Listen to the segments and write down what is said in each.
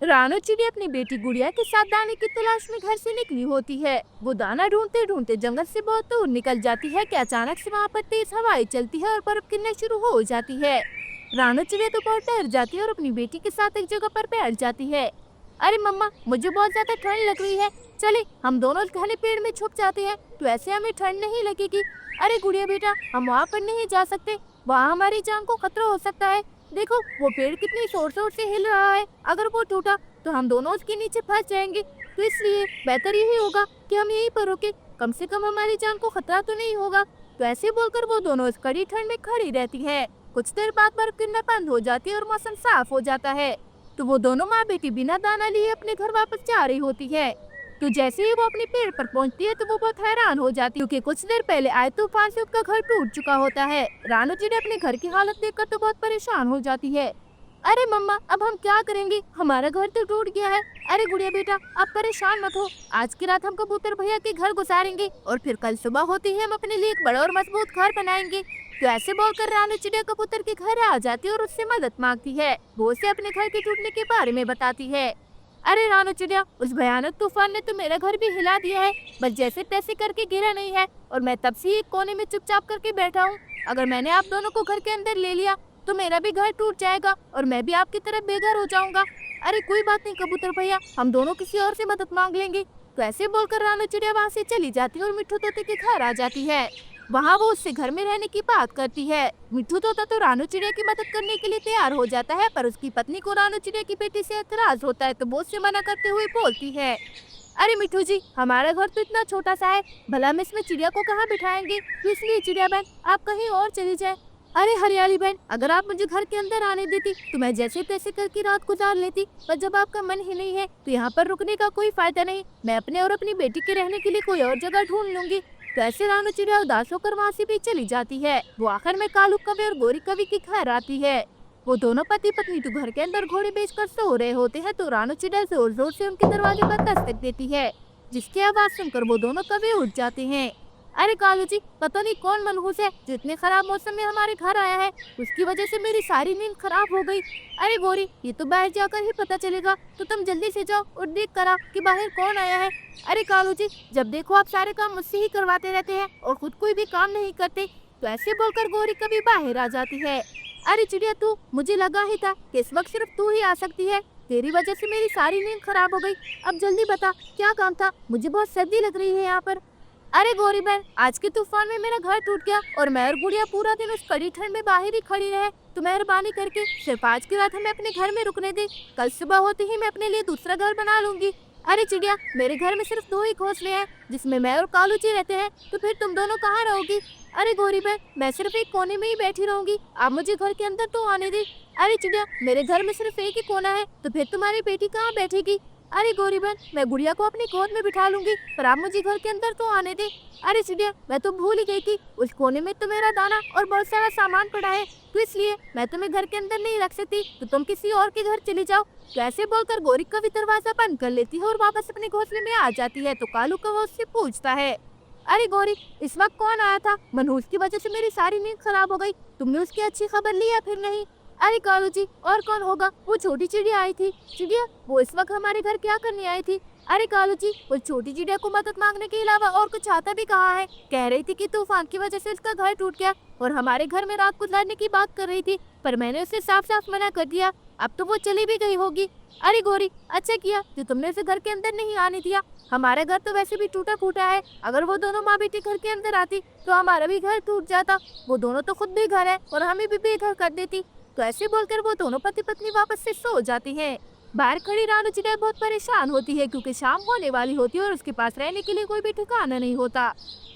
रानू चिड़िया अपनी बेटी गुड़िया के साथ दाने की तलाश में घर से निकली होती है। वो दाना ढूंढते ढूंढते जंगल से बहुत दूर निकल जाती है कि अचानक से वहाँ पर तेज हवाएं चलती है और बर्फ गिरना शुरू हो जाती है। रानू चिड़िया तो बहुत डर जाती है और अपनी बेटी के साथ एक जगह पर बैठ जाती है। अरे मम्मा, मुझे बहुत ज्यादा ठंड लग रही है, चले हम दोनों घने पेड़ में छुप जाते हैं, तो ऐसे हमें ठंड नहीं लगेगी। अरे गुड़िया बेटा, हम वहाँ पर नहीं जा सकते, वहाँ हमारी जान को खतरा हो सकता है। देखो वो पेड़ कितनी जोर जोर से हिल रहा है, अगर वो टूटा तो हम दोनों उसके नीचे फंस जाएंगे। तो इसलिए बेहतर यही होगा कि हम यहीं पर रुके, कम से कम हमारी जान को खतरा तो नहीं होगा। तो ऐसे बोलकर वो दोनों इस कड़ी ठंड में खड़ी रहती है। कुछ देर बाद बर्फ गिरना बंद हो जाती है और मौसम साफ हो जाता है। तो वो दोनों माँ बेटी बिना दाना लिए अपने घर वापस जा रही होती है। तो जैसे ही वो अपने पेड़ पर पहुंचती है तो वो बहुत हैरान हो जाती है, क्योंकि कुछ देर पहले आए तूफान से उसका घर टूट चुका होता है। रानू चिड़िया अपने घर की हालत देखकर तो बहुत परेशान हो जाती है। अरे मम्मा, अब हम क्या करेंगे, हमारा घर तो टूट गया है। अरे गुड़िया बेटा, आप परेशान मत हो, आज की रात हम कबूतर भैया के घर गुजारेंगे और फिर कल सुबह होते ही हम अपने लिए एक बड़ा और मजबूत घर बनाएंगे। तो ऐसे बोलकर रानू चिड़िया कबूतर के घर आ जाती है और उससे मदद मांगती है। वो उसे अपने घर के टूटने के बारे में बताती है। अरे रानू चिड़िया, उस भयानक तूफान ने तो मेरा घर भी हिला दिया है, बस जैसे तैसे करके गिरा नहीं है, और मैं तब से एक कोने में चुपचाप करके बैठा हूँ। अगर मैंने आप दोनों को घर के अंदर ले लिया तो मेरा भी घर टूट जाएगा और मैं भी आपकी तरह बेघर हो जाऊंगा। अरे कोई बात नहीं कबूतर भैया, हम दोनों किसी और से मदद मांग लेंगे। तो ऐसे बोलकर रानू चिड़िया वहाँ से चली जाती है और मिट्ठू तोते के घर आ जाती है। वहाँ वो उससे घर में रहने की बात करती है। मिट्ठू तोता तो रानू चिड़िया की मदद करने के लिए तैयार हो जाता है, पर उसकी पत्नी को रानू चिड़िया की बेटी से एतराज होता है, तो वो उससे मना करते हुए बोलती है। अरे मिट्ठू जी, हमारा घर तो इतना छोटा सा है, भला हम इसमें चिड़िया को कहाँ बिठाएंगे, तो इसलिए चिड़िया बहन आप कहीं और चली जाए। अरे हरियाली बहन, अगर आप मुझे घर के अंदर आने देती तो मैं जैसे तैसे करके रात गुजार लेती, पर जब आपका मन ही नहीं है तो यहाँ पर रुकने का कोई फायदा नहीं, मैं अपने और अपनी बेटी के रहने के लिए कोई और जगह ढूंढ लूंगी। तो ऐसे रानू चिड़िया उदास होकर वहाँ से भी चली जाती है। वो आखिर में कालू कवि और गोरी कवि के घर आती है। वो दोनों पति पत्नी तो घर के अंदर घोड़े बेचकर सो रहे होते हैं, तो रानू चिड़िया जोर जोर से उनके दरवाजे पर दस्तक देती है, जिसकी आवाज सुनकर वो दोनों कवि उठ जाते हैं। अरे कालू जी, पता नहीं कौन मनहूस है जो इतने खराब मौसम में हमारे घर आया है, उसकी वजह से मेरी सारी नींद खराब हो गई। अरे गोरी, ये तो बाहर जाकर ही पता चलेगा, तो तुम जल्दी से जाओ और देख कर आओ कि बाहर कौन आया है। अरे कालू जी, जब देखो आप सारे काम मुझसे ही करवाते रहते हैं और खुद कोई भी काम नहीं करते। तो ऐसे बोलकर गोरी कभी बाहर आ जाती है। अरे चिड़िया तू, मुझे लगा ही था कि इस वक्त सिर्फ तू ही आ सकती है, तेरी वजह से मेरी सारी नींद खराब हो गई। अब जल्दी बता क्या काम था, मुझे बहुत सर्दी लग रही है यहाँ पर। अरे गौरी बहन, आज के तूफान में मेरा घर टूट गया और मैं और गुड़िया पूरा दिन उस कड़ी ठंड में बाहर ही खड़ी रहे, तो मेहरबानी करके सिर्फ आज की रात हमें अपने घर में रुकने दे, कल सुबह होते ही मैं अपने लिए दूसरा घर बना लूंगी। अरे चिड़िया, मेरे घर में सिर्फ 2 ही घोंसले हैं जिसमें मैं और कालू जी रहते हैं, तो फिर तुम दोनों कहाँ रहोगी। अरे गौरी बहन, मैं सिर्फ एक कोने में ही बैठी रहूंगी, आप मुझे घर के अंदर तो आने दे। अरे चिड़िया, मेरे घर में सिर्फ एक ही कोना है, तो फिर तुम्हारी बेटी कहाँ बैठेगी। अरे गौरी बहन, मैं गुड़िया को अपनी गोद में बिठा लूंगी, पर आप मुझे घर के अंदर तो आने दे। अरे चिड़िया, मैं तो भूल ही गई थी, उस कोने में तो मेरा दाना और बहुत सारा सामान पड़ा है, तो इसलिए मैं तुम्हें घर के अंदर नहीं रख सकती, तो तुम किसी और के घर चली जाओ। तो ऐसे बोलकर गौरी कवि दरवाजा बंद कर लेती है और वापस अपने घोंसले में आ जाती है। तो कालू कौवा उससे पूछता है, अरे गौरी, इस वक्त कौन आया था, मनहूस की वजह से मेरी सारी नींद खराब हो गई, तुमने उसकी अच्छी खबर ली या फिर नहीं। अरे कालू जी, और कौन होगा, वो छोटी चिड़िया आई थी। चिड़िया, वो इस वक्त हमारे घर क्या करने आई थी। अरे कालू जी, वो छोटी चिड़िया को मदद मांगने के अलावा और कुछ आता भी कहाँ है, कह रही थी कि तूफान की वजह से उसका घर टूट गया और हमारे घर में रात गुजारने की बात कर रही थी, पर मैंने उसे साफ साफ मना कर दिया, अब तो वो चली भी गई होगी। अरे गौरी, अच्छा किया जो तुमने उसे घर के अंदर नहीं आने दिया, हमारा घर तो वैसे भी टूटा फूटा है, अगर वो दोनों माँ बेटी घर के अंदर आती तो हमारा भी घर टूट जाता, वो दोनों तो खुद भी घर है और हमें भी बेघर कर देती। तो ऐसे बोलकर वो दोनों पति पत्नी वापस से सो जाती हैं। बाहर खड़ी रानू चिड़िया बहुत परेशान होती है, क्योंकि शाम होने वाली होती है और उसके पास रहने के लिए कोई भी ठिकाना नहीं होता।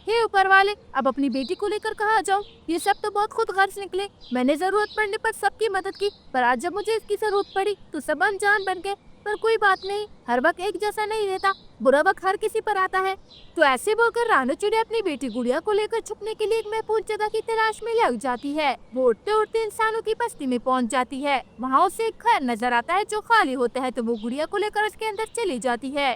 हे ऊपर वाले, अब अपनी बेटी को लेकर कहाँ जाऊँ, ये सब तो बहुत खुद गर्ज निकले, मैंने जरूरत पड़ने पर सबकी मदद की, पर आज जब मुझे इसकी जरूरत पड़ी तो सब अनजान बन गए। पर कोई बात नहीं, हर वक्त एक जैसा नहीं रहता, बुरा वक्त हर किसी पर आता है। तो ऐसे बोलकर रानू चिड़िया अपनी बेटी गुड़िया को लेकर छुपने के लिए एक महफूज जगह की तलाश में लग जाती है। वो उड़ते उड़ते इंसानों की बस्ती में पहुंच जाती है। वहाँ उसे एक घर नजर आता है जो खाली होता है, तो वो गुड़िया को लेकर उसके अंदर चली जाती है।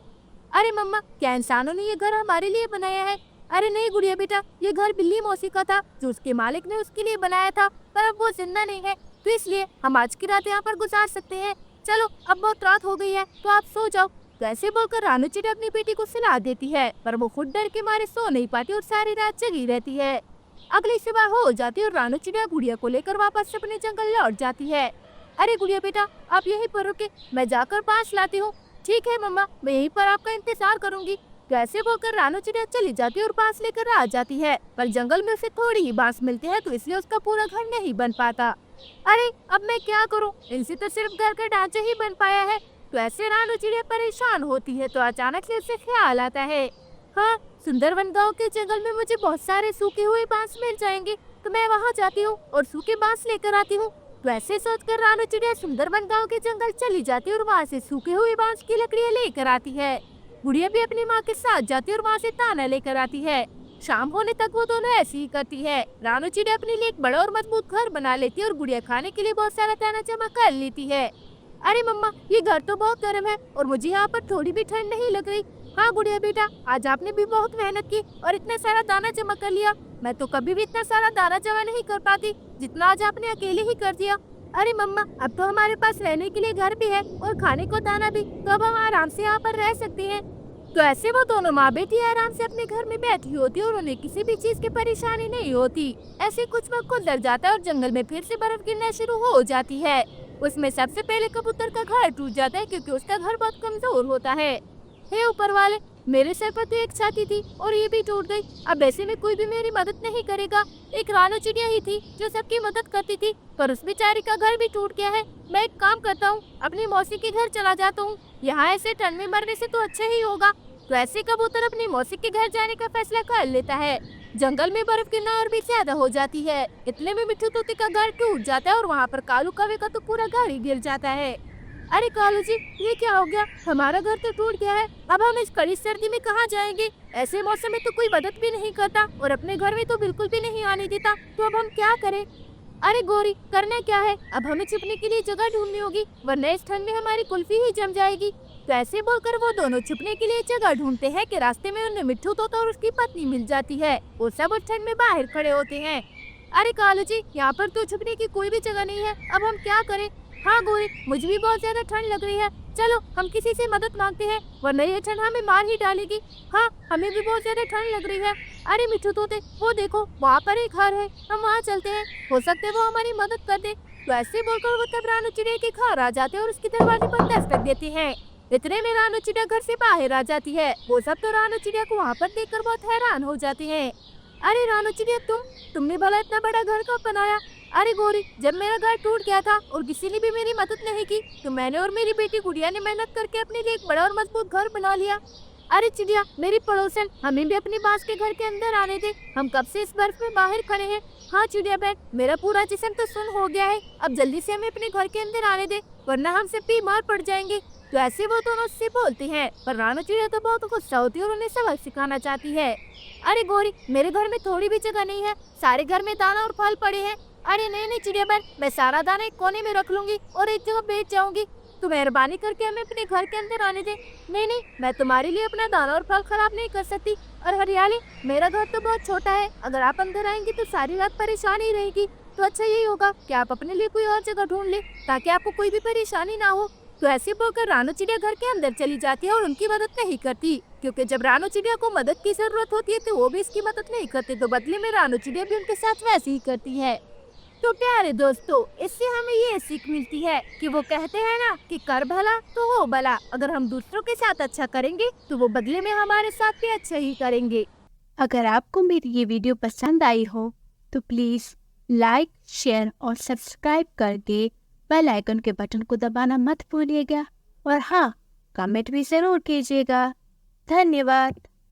अरे मम्मा, क्या इंसानों ने ये घर हमारे लिए बनाया है। अरे नहीं गुड़िया बेटा, ये घर बिल्ली मौसी का था जो उसके मालिक ने उसके लिए बनाया था, पर अब वो जिंदा नहीं है, तो इसलिए हम आज की रात यहाँ पर गुजार सकते हैं। चलो अब बहुत रात हो गई है तो आप सो जाओ। तो ऐसे बोलकर रानू चिड़िया अपनी बेटी को सुला देती है, पर वो खुद डर के मारे सो नहीं पाती और सारी रात जगी रहती है। अगली सुबह हो जाती है और रानू चिड़िया गुड़िया को लेकर वापस से अपने जंगल लौट जाती है। अरे गुड़िया बेटा, आप यहीं पर रुके, मैं जाकर बांस लाती हूँ। ठीक है मम्मा, मैं यहीं पर आपका इंतजार करूंगी। तो ऐसे बोलकर रानू चिड़िया चली जाती है और बांस लेकर आ जाती है, पर जंगल में उसे थोड़ी ही बांस मिलती है, तो इसलिए उसका पूरा घर नहीं बन पाता। अरे अब मैं क्या करूं, इनसे तो सिर्फ घर का ढांचा ही बन पाया है। तो ऐसे रानू चिड़िया परेशान होती है, तो अचानक से उसे ख्याल आता है, हाँ, सुंदरवन गांव के जंगल में मुझे बहुत सारे सूखे हुए बांस मिल जाएंगे, तो मैं वहाँ जाती हूँ और सूखे बांस लेकर आती हूँ। तो ऐसे सोचकर रानू चिड़िया सुंदरवन गांव के जंगल चली जाती है और वहाँ से सूखे हुए बांस की लकड़ियाँ लेकर आती है। गुड़िया भी अपनी माँ के साथ जाती है और वहाँ से ताना लेकर आती है। शाम होने तक वो दोनों ऐसी ही करती है। रानू चिड़िया अपने लिए एक बड़ा और मजबूत घर बना लेती है और गुड़िया खाने के लिए बहुत सारा दाना जमा कर लेती है। अरे मम्मा, ये घर तो बहुत गर्म है और मुझे यहाँ पर थोड़ी भी ठंड नहीं लग रही। हाँ गुड़िया बेटा, आज आपने भी बहुत मेहनत की और इतना सारा दाना जमा कर लिया। मैं तो कभी भी इतना सारा दाना जमा नहीं कर पाती जितना आज आपने अकेले ही कर दिया। अरे मम्मा, अब तो हमारे पास रहने के लिए घर भी है और खाने को दाना भी, तो अब हम आराम से यहाँ पर रह सकते हैं। तो ऐसे वो दोनों माँ बेटी आराम से अपने घर में बैठी होती है और उन्हें किसी भी चीज की परेशानी नहीं होती। ऐसे कुछ वक्त गुजर जाता है और जंगल में फिर से बर्फ गिरना शुरू हो जाती है। उसमें सबसे पहले कबूतर का घर टूट जाता है, क्योंकि उसका घर बहुत कमजोर होता है। हे ऊपर वाले, मेरे सर पर तो एक छाती थी और ये भी टूट गई। अब ऐसे में कोई भी मेरी मदद नहीं करेगा। एक रानू चिड़िया ही थी जो सबकी मदद करती थी, पर उस बेचारी का घर भी टूट गया है। मैं एक काम करता हूँ, अपनी मौसी के घर चला जाता हूँ। यहाँ ऐसे ठंड में मरने से तो अच्छा ही होगा। तो ऐसे कबूतर अपनी मौसी के घर जाने का फैसला कर लेता है। जंगल में बर्फ गिरना और भी ज्यादा हो जाती है। इतने में मिट्ठू तोते का घर टूट जाता है और वहाँ पर कालू कौवे का तो पूरा घर ही गिर जाता है। अरे कालू जी, ये क्या हो गया? हमारा घर तो टूट गया है, अब हम इस कड़ी सर्दी में कहाँ जाएंगे? ऐसे मौसम में तो कोई मदद भी नहीं करता और अपने घर में तो बिल्कुल भी नहीं आने देता, तो अब हम क्या करें? अरे गोरी, करना क्या है? अब हमें छुपने के लिए जगह ढूंढनी होगी, वरना इस ठंड में हमारी कुल्फी ही जम जाएगी। तो ऐसे बोलकर वो दोनों छुपने के लिए जगह ढूंढते हैं कि रास्ते में उन्हें मिट्ठू तोता और उसकी पत्नी मिल जाती है। वो सब उस ठंड में बाहर खड़े होते हैं। अरे कालू जी, यहाँ पर तो छुपने की कोई भी जगह नहीं है, अब हम क्या करें? हाँ गोरी, मुझे भी बहुत ज्यादा ठंड लग रही है। चलो हम किसी से मदद मांगते हैं, वरना ये ठंड हमें मार ही डालेगी। हाँ, हमें भी बहुत ज्यादा ठंड लग रही है। अरे मिट्ठू तोते, वो देखो वहाँ पर एक घर है, हम वहाँ चलते हैं, हो सकता है वो हमारी मदद कर दे। तो ऐसे बोलकर वो तब रानू चिड़िया के घर आ जाते हैं और उसके दरवाजे पर दस्तक देते हैं। इतने में रानू चिड़िया घर से बाहर आ जाती है। वो सब तो रानू चिड़िया को वहाँ पर देखकर बहुत हैरान हो जाते हैं। अरे रानू चिड़िया, तुमने भला इतना बड़ा घर कब बनाया? अरे गोरी, जब मेरा घर टूट गया था और किसी ने भी मेरी मदद नहीं की, तो मैंने और मेरी बेटी गुड़िया ने मेहनत करके अपने लिए एक बड़ा और मजबूत घर बना लिया। अरे चिड़िया, मेरी पड़ोसन, हमें भी अपने बांस के घर के अंदर आने दे, हम कब से इस बर्फ में बाहर खड़े हैं। हाँ चिड़िया बहन, मेरा पूरा जिस्म तो सुन्न हो गया है, अब जल्दी से हमें अपने घर के अंदर आने दे, वरना हम सब बीमार पड़ जाएंगे। तो ऐसे वो दोनों उससे बोलते हैं, पर रानू चिड़िया तो बहुत गुस्सा होती है और उन्हें सबक सिखाना चाहती है। अरे गोरी, मेरे घर में थोड़ी भी जगह नहीं है, सारे घर में दाना और फल पड़े हैं। अरे नहीं नहीं चिड़िया बहन, मैं सारा दाना एक कोने में रख लूंगी और एक जगह बेच जाऊंगी, तो मेहरबानी करके हमें अपने घर के अंदर आने दे। नहीं नहीं, मैं तुम्हारे लिए अपना दाना और फल खराब नहीं कर सकती। और हरियाली, मेरा घर तो बहुत छोटा है, अगर आप अंदर आएंगी तो सारी रात परेशानी रहेगी। तो अच्छा यही होगा कि आप अपने लिए कोई और जगह ढूंढ ले, ताकि आपको कोई भी परेशानी ना हो। तो ऐसे बोलकर रानू चिड़िया घर के अंदर चली जाती है और उनकी मदद नहीं करती, क्योंकि जब रानू चिड़िया को मदद की जरूरत होती है तो वो भी इसकी मदद नहीं करते, तो बदले में रानू चिड़िया भी उनके साथ वैसे ही करती है। तो प्यारे दोस्तों, इससे हमें ये सीख मिलती है कि वो कहते हैं ना कि कर भला तो हो भला। अगर हम दूसरों के साथ अच्छा करेंगे तो वो बदले में हमारे साथ भी अच्छा ही करेंगे। अगर आपको मेरी ये वीडियो पसंद आई हो तो प्लीज़ लाइक, शेयर और सब्सक्राइब करके बेल आइकन के बटन को दबाना मत भूलिएगा। और हाँ, कमेंट भी ज़रूर कीजिएगा। धन्यवाद।